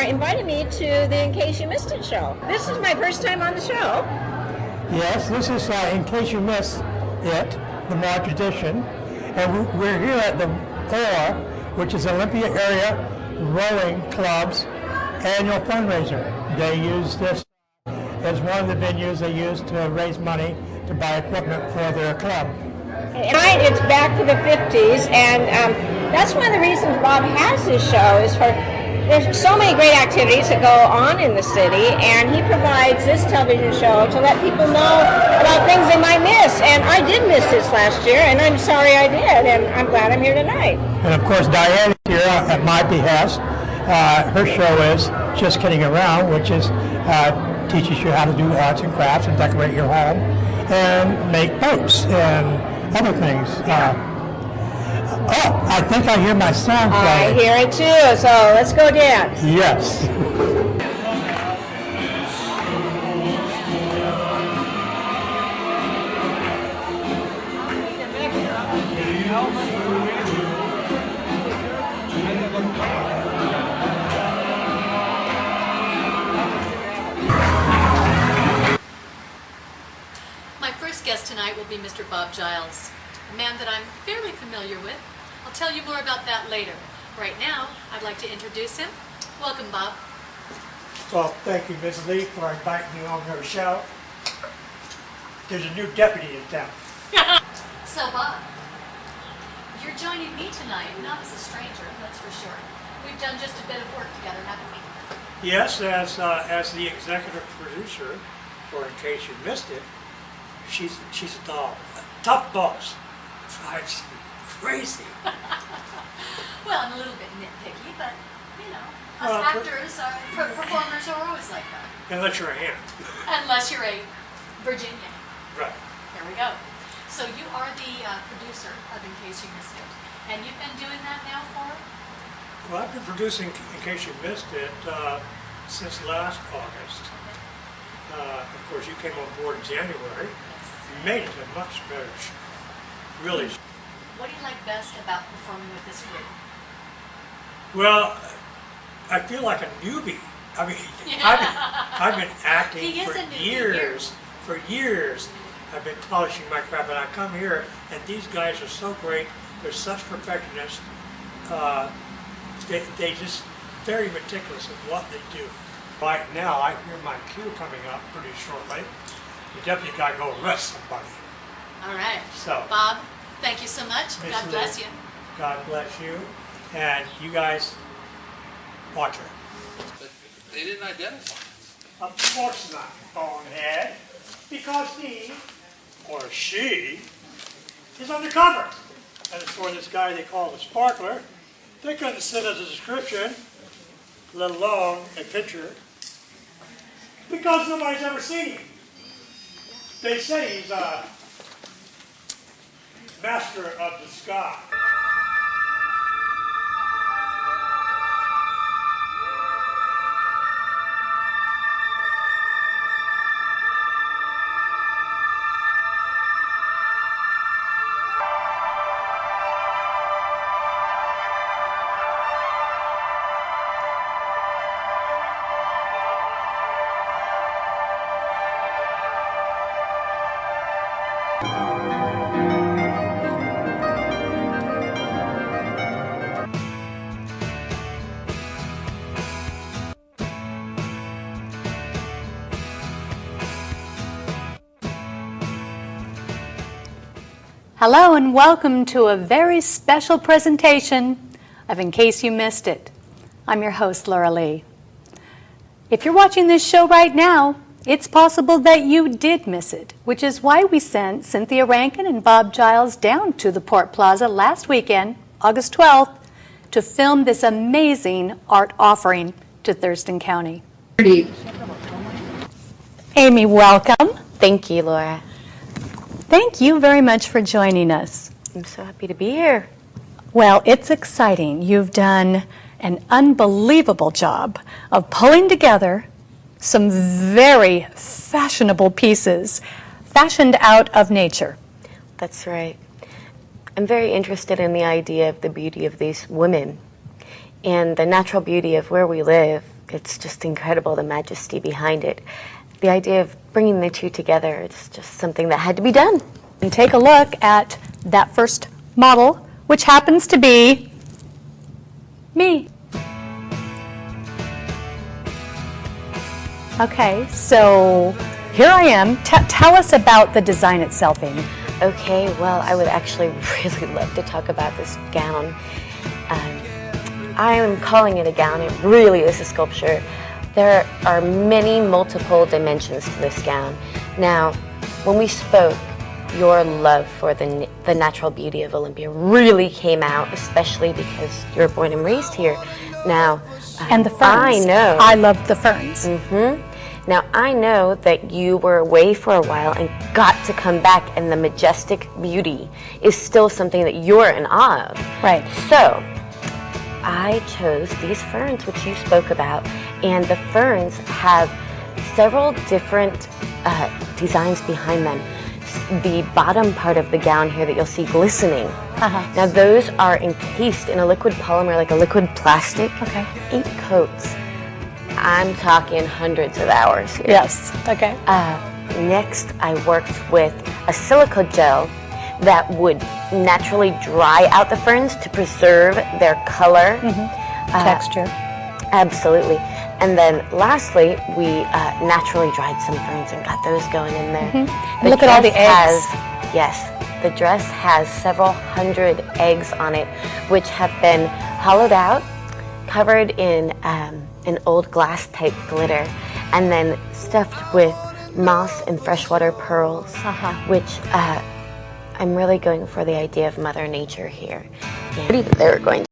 invited me to the In Case You Missed It show. This is my first time on the show. Yes, this is In Case You Missed It, the March edition. And we're here at the OR, which is Olympia Area Rowing Club's annual fundraiser. They use this as one of the venues they use to raise money to buy equipment for their club. Tonight it's back to the 50s, and that's one of the reasons Bob has his show is there's so many great activities that go on in the city, and he provides this television show to let people know about things they might miss. And I did miss this last year, and I'm sorry I did, and I'm glad I'm here tonight. And of course, Diane is here at my behest. Her show is Just Kidding Around, which is teaches you how to do arts and crafts and decorate your home and make boats and other things. I think I hear my son play. I hear it too, so let's go dance. Yes. My first guest tonight will be Mr. Bob Giles, a man that I'm fairly familiar with. I'll tell you more about that later. Right now, I'd like to introduce him. Welcome, Bob. Well, thank you, Ms. Lee, for inviting me on your show. There's a new deputy in town. So, Bob, you're joining me tonight, not as a stranger, that's for sure. We've done just a bit of work together, haven't we? Yes, as the executive producer, or in case you missed it, she's a doll, a tough boss. Drives me crazy. Well, I'm a little bit nitpicky, but, you know, us actors, performers are always like that. Unless you're a ham. Unless you're a Virginian. Right. There we go. So you are the producer of In Case You Missed It. And you've been doing that now for? Well, I've been producing In Case You Missed It since last August. Of course, you came on board in January. You made it a much better show. Really. What do you like best about performing with this group? Well, I feel like a newbie. I mean, I've been acting for years. For years, I've been polishing my craft, and I come here, and these guys are so great. They're such perfectionists. They just very meticulous in what they do. Right now, I hear my cue coming up pretty shortly. The deputy guy go arrest somebody. All right. So, Bob, thank you so much. God bless you. God bless you. And you guys, watch her. But they didn't identify. Of course not, bonehead. Because he, or she, is undercover. And as for this guy they call the Sparkler, they couldn't send us a description, let alone a picture, because nobody's ever seen him. They say he's a master of disguise. Hello and welcome to a very special presentation of In Case You Missed It. I'm your host, Laura Lee. If you're watching this show right now, it's possible that you did miss it, which is why we sent Cynthia Rankin and Bob Giles down to the Port Plaza last weekend, August 12th, to film this amazing art offering to Thurston County. Amy, welcome. Thank you, Laura. Thank you very much for joining us. I'm so happy to be here. Well, it's exciting. You've done an unbelievable job of pulling together some very fashionable pieces fashioned out of nature. That's right. I'm very interested in the idea of the beauty of these women and the natural beauty of where we live it's just incredible, the majesty behind it. The idea of bringing the two together, it's just something that had to be done. And take a look at that first model, which happens to be me. Okay, so here I am. Tell us about the design itself, Amy. Okay, well, I would actually really love to talk about this gown. I am calling it a gown. It really is a sculpture. There are many multiple dimensions to this gown. Now, when we spoke, your love for the natural beauty of Olympia really came out, especially because you're born and raised here. Now, And the ferns. I know. I love the ferns. Now, I know that you were away for a while and got to come back, and the majestic beauty is still something that you're in awe of. Right. So, I chose these ferns, which you spoke about, and the ferns have several different designs behind them. The bottom part of the gown here that you'll see glistening, now those are encased in a liquid polymer, like a liquid plastic. Okay. 8 coats. I'm talking hundreds of hours here. Yes. Okay. Next, I worked with a silica gel that would naturally dry out the ferns to preserve their color. Texture. Absolutely. And then lastly, we naturally dried some ferns and got those going in there. Look at all the eggs. Yes, the dress has several hundred eggs on it, which have been hollowed out, covered in an old glass type glitter, and then stuffed with moss and freshwater pearls, which I'm really going for the idea of Mother Nature here. And they're going to